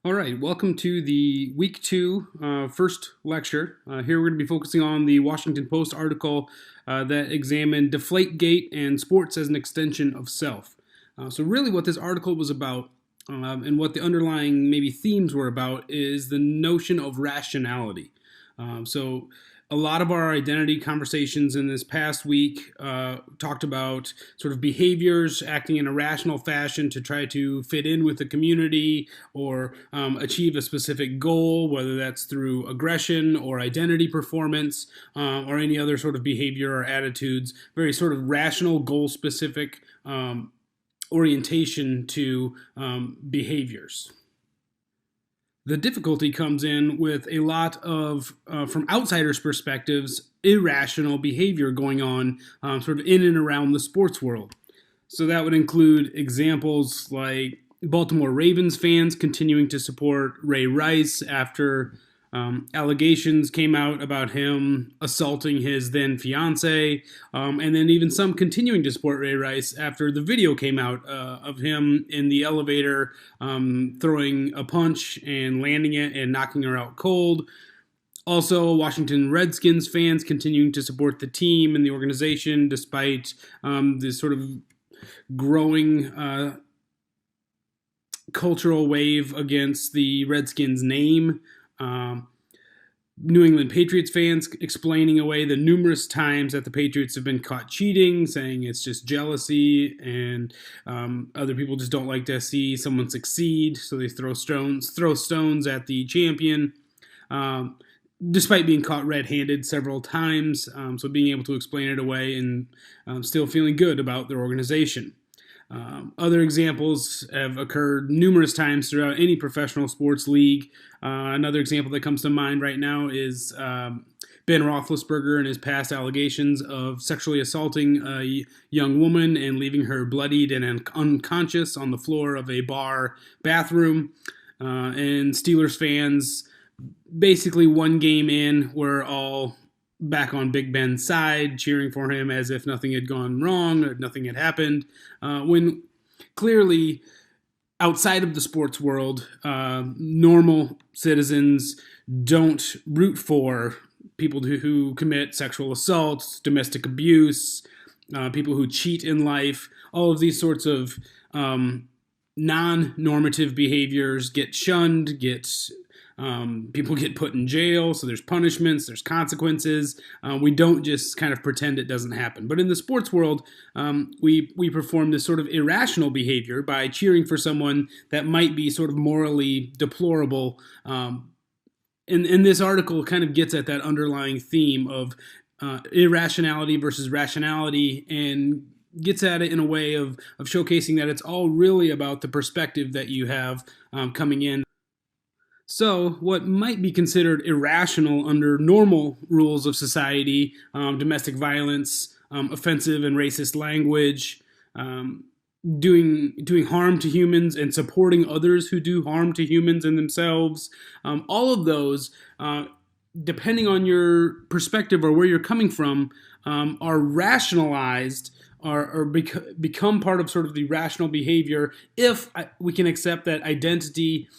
All right, welcome to the week two first lecture. Here we're going to be focusing on the Washington Post article that examined Deflategate and sports as an extension of self. So really what this article was about and what the underlying maybe themes were about is the notion of rationality. So a lot of our identity conversations in this past week talked about sort of behaviors acting in a rational fashion to try to fit in with the community or achieve a specific goal, whether that's through aggression or identity performance or any other sort of behavior or attitudes. Very sort of rational, goal-specific orientation to behaviors. The difficulty comes in with a lot of, from outsiders' perspectives, irrational behavior going on sort of in and around the sports world. So that would include examples like Baltimore Ravens fans continuing to support Ray Rice after allegations came out about him assaulting his then fiance, and then even some continuing to support Ray Rice after the video came out of him in the elevator throwing a punch and landing it and knocking her out cold. Also, Washington Redskins fans continuing to support the team and the organization despite this sort of growing cultural wave against the Redskins name. New England Patriots fans explaining away the numerous times that the Patriots have been caught cheating, saying it's just jealousy and other people just don't like to see someone succeed, so they throw stones at the champion, despite being caught red-handed several times, so being able to explain it away and still feeling good about their organization. Other examples have occurred numerous times throughout any professional sports league. Another example that comes to mind right now is Ben Roethlisberger and his past allegations of sexually assaulting a young woman and leaving her bloodied and unconscious on the floor of a bar bathroom. And Steelers fans, basically one game in, were all back on Big Ben's side, cheering for him as if nothing had gone wrong or nothing had happened, when clearly outside of the sports world, normal citizens don't root for people who commit sexual assaults, domestic abuse, people who cheat in life. All of these sorts of non-normative behaviors get shunned, people get put in jail, so there's punishments, there's consequences. We don't just kind of pretend it doesn't happen. But in the sports world, we perform this sort of irrational behavior by cheering for someone that might be sort of morally deplorable. And this article kind of gets at that underlying theme of irrationality versus rationality and gets at it in a way of showcasing that it's all really about the perspective that you have coming in. So what might be considered irrational under normal rules of society, domestic violence, offensive and racist language, doing harm to humans and supporting others who do harm to humans and themselves, all of those, depending on your perspective or where you're coming from, are rationalized or become part of sort of the rational behavior if we can accept that identity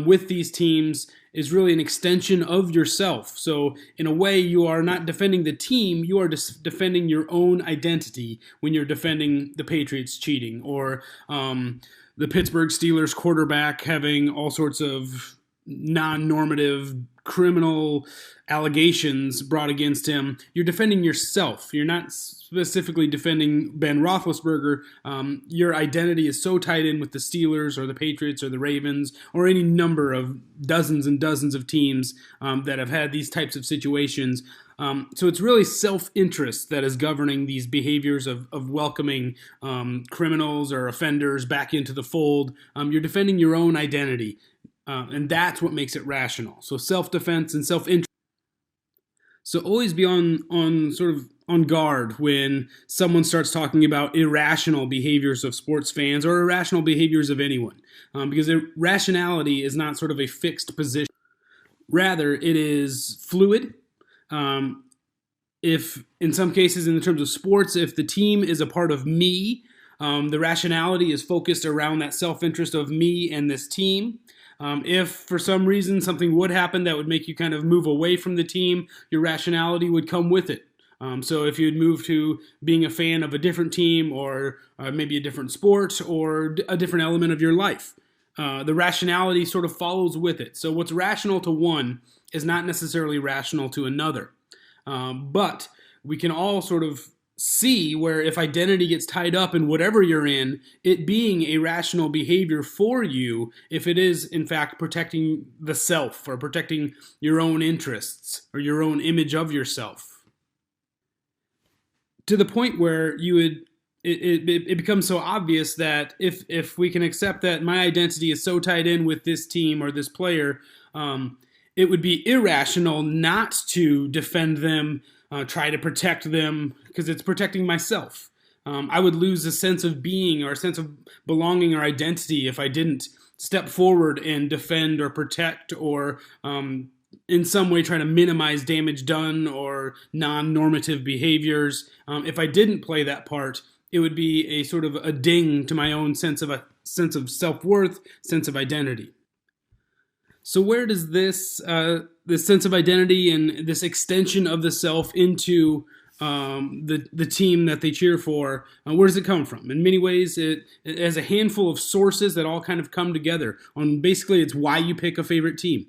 with these teams is really an extension of yourself. So in a way, you are not defending the team, you are defending your own identity when you're defending the Patriots cheating or the Pittsburgh Steelers quarterback having all sorts of non-normative criminal allegations brought against him. You're defending yourself. You're not specifically defending Ben Roethlisberger. Your identity is so tied in with the Steelers or the Patriots or the Ravens or any number of dozens and dozens of teams that have had these types of situations. So it's really self-interest that is governing these behaviors of welcoming criminals or offenders back into the fold. You're defending your own identity. And that's what makes it rational. So self-defense and self-interest. So always be on sort of on guard when someone starts talking about irrational behaviors of sports fans or irrational behaviors of anyone. Because rationality is not sort of a fixed position. Rather, it is fluid. If in some cases, in the terms of sports, if the team is a part of me, the rationality is focused around that self-interest of me and this team. If for some reason something would happen that would make you kind of move away from the team, your rationality would come with it. So if you'd move to being a fan of a different team or maybe a different sport or a different element of your life, the rationality sort of follows with it. So what's rational to one is not necessarily rational to another. But we can all sort of see where if identity gets tied up in whatever you're in, it being a rational behavior for you if it is, in fact, protecting the self or protecting your own interests or your own image of yourself. To the point where you would it becomes so obvious that if we can accept that my identity is so tied in with this team or this player, it would be irrational not to defend them, try to protect them, because it's protecting myself. I would lose a sense of being or a sense of belonging or identity if I didn't step forward and defend or protect or in some way try to minimize damage done or non-normative behaviors. If I didn't play that part, it would be a sort of a ding to my own sense of self-worth, sense of identity. So where does this sense of identity and this extension of the self into the team that they cheer for, where does it come from? In many ways, it has a handful of sources that all kind of come together on basically it's why you pick a favorite team.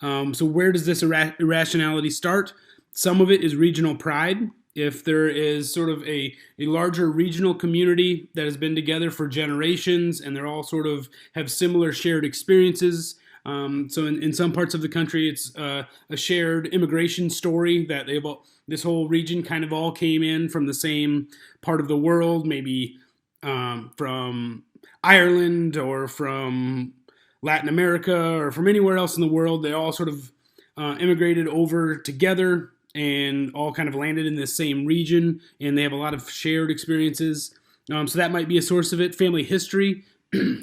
So where does this irrationality start? Some of it is regional pride. If there is sort of a larger regional community that has been together for generations and they're all sort of have similar shared experiences. So in some parts of the country, it's a shared immigration story that this whole region kind of all came in from the same part of the world, maybe from Ireland or from Latin America or from anywhere else in the world. They all sort of immigrated over together and all kind of landed in this same region, and they have a lot of shared experiences. So that might be a source of it. Family history.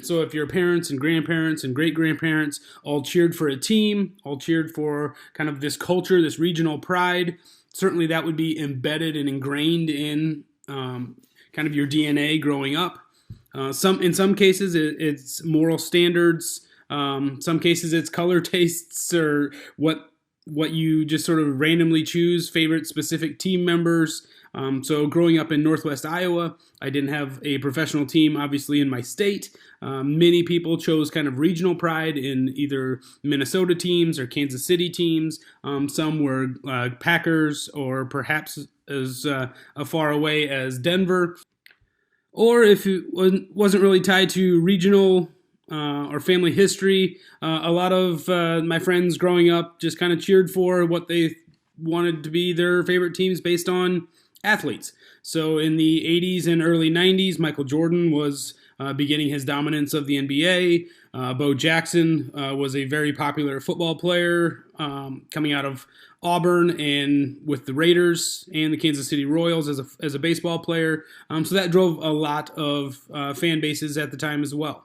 So if your parents and grandparents and great-grandparents all cheered for a team, all cheered for kind of this culture, this regional pride, certainly that would be embedded and ingrained in kind of your DNA growing up. In some cases, it's moral standards. Some cases, it's color tastes or what you just sort of randomly choose, favorite specific team members. So growing up in Northwest Iowa, I didn't have a professional team, obviously, in my state. Many people chose kind of regional pride in either Minnesota teams or Kansas City teams. Some were Packers or perhaps as far away as Denver. Or if it wasn't really tied to regional or family history, a lot of my friends growing up just kind of cheered for what they wanted to be their favorite teams based on athletes. So in the 80s and early 90s, Michael Jordan was beginning his dominance of the NBA. Bo Jackson was a very popular football player coming out of Auburn and with the Raiders and the Kansas City Royals as a baseball player. So that drove a lot of fan bases at the time as well.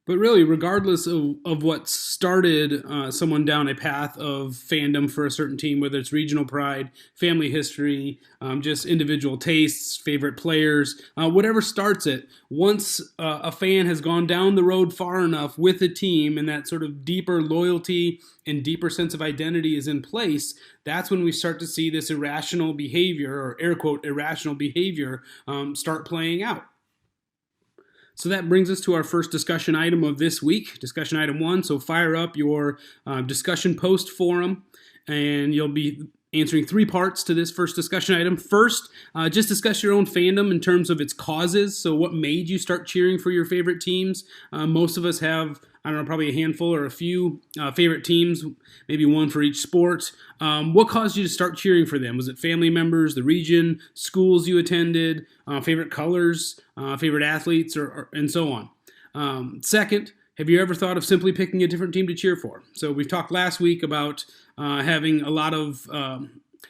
But really, regardless of what started someone down a path of fandom for a certain team, whether it's regional pride, family history, just individual tastes, favorite players, whatever starts it, once a fan has gone down the road far enough with a team and that sort of deeper loyalty and deeper sense of identity is in place, that's when we start to see this irrational behavior, or air quote, irrational behavior, start playing out. So that brings us to our first discussion item of this week, discussion item 1. So fire up your discussion post forum, and you'll be answering 3 parts to this first discussion item. First, just discuss your own fandom in terms of its causes. So what made you start cheering for your favorite teams? Most of us have, I don't know, probably a handful or a few favorite teams, maybe one for each sport. What caused you to start cheering for them? Was it family members, the region, schools you attended, favorite colors, favorite athletes, and so on? Second, have you ever thought of simply picking a different team to cheer for? So we've talked last week about having a lot of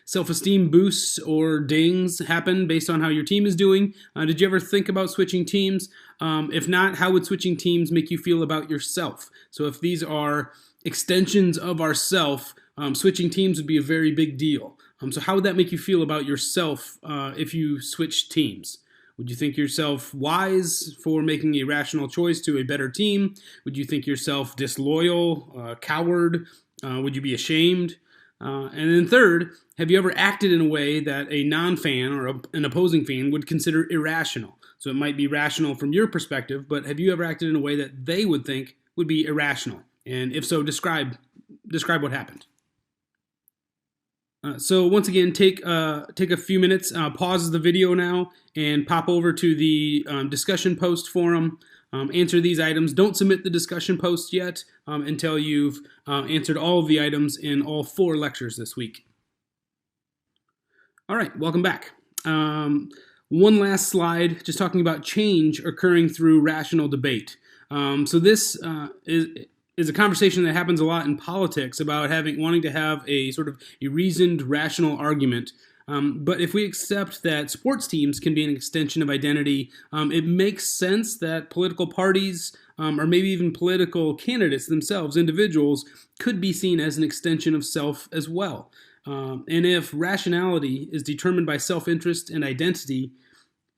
self-esteem boosts or dings happen based on how your team is doing. Did you ever think about switching teams? If not, how would switching teams make you feel about yourself? So if these are extensions of ourself, switching teams would be a very big deal. So how would that make you feel about yourself if you switched teams? Would you think yourself wise for making a rational choice to a better team? Would you think yourself disloyal, coward? Would you be ashamed? And then third, have you ever acted in a way that a non-fan or an opposing fan would consider irrational? So it might be rational from your perspective, but have you ever acted in a way that they would think would be irrational? And if so, describe what happened. So once again, take a few minutes, pause the video now, and pop over to the discussion post forum. Answer these items. Don't submit the discussion post yet until you've answered all of the items in all 4 lectures this week. All right, welcome back. One last slide, just talking about change occurring through rational debate. So this is a conversation that happens a lot in politics about wanting to have a sort of a reasoned, rational argument. But if we accept that sports teams can be an extension of identity, it makes sense that political parties, or maybe even political candidates themselves, individuals, could be seen as an extension of self as well. And if rationality is determined by self-interest and identity,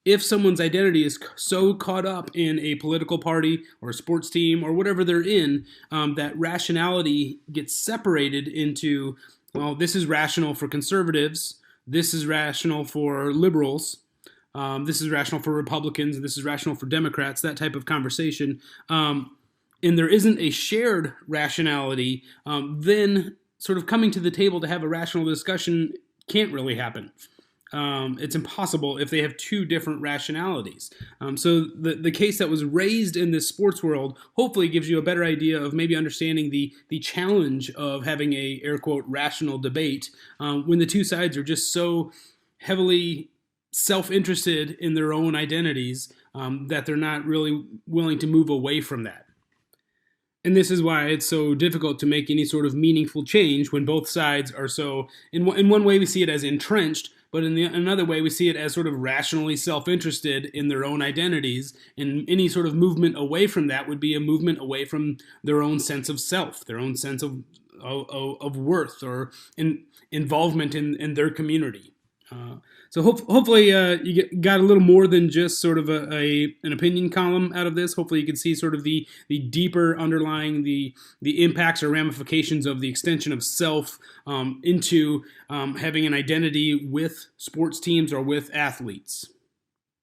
if someone's identity is so caught up in a political party or a sports team or whatever they're in, that rationality gets separated into, well, this is rational for conservatives, this is rational for liberals, this is rational for Republicans, this is rational for Democrats, that type of conversation, and there isn't a shared rationality, then sort of coming to the table to have a rational discussion can't really happen. It's impossible if they have 2 different rationalities. So the case that was raised in this sports world hopefully gives you a better idea of maybe understanding the challenge of having a, air quote, rational debate when the 2 sides are just so heavily self-interested in their own identities that they're not really willing to move away from that. And this is why it's so difficult to make any sort of meaningful change when both sides are so, in one way we see it as entrenched, but in another way we see it as sort of rationally self-interested in their own identities, and any sort of movement away from that would be a movement away from their own sense of self, their own sense of worth or involvement in their community. So hopefully you got a little more than just sort of an opinion column out of this. Hopefully you can see sort of the deeper underlying the impacts or ramifications of the extension of self into having an identity with sports teams or with athletes.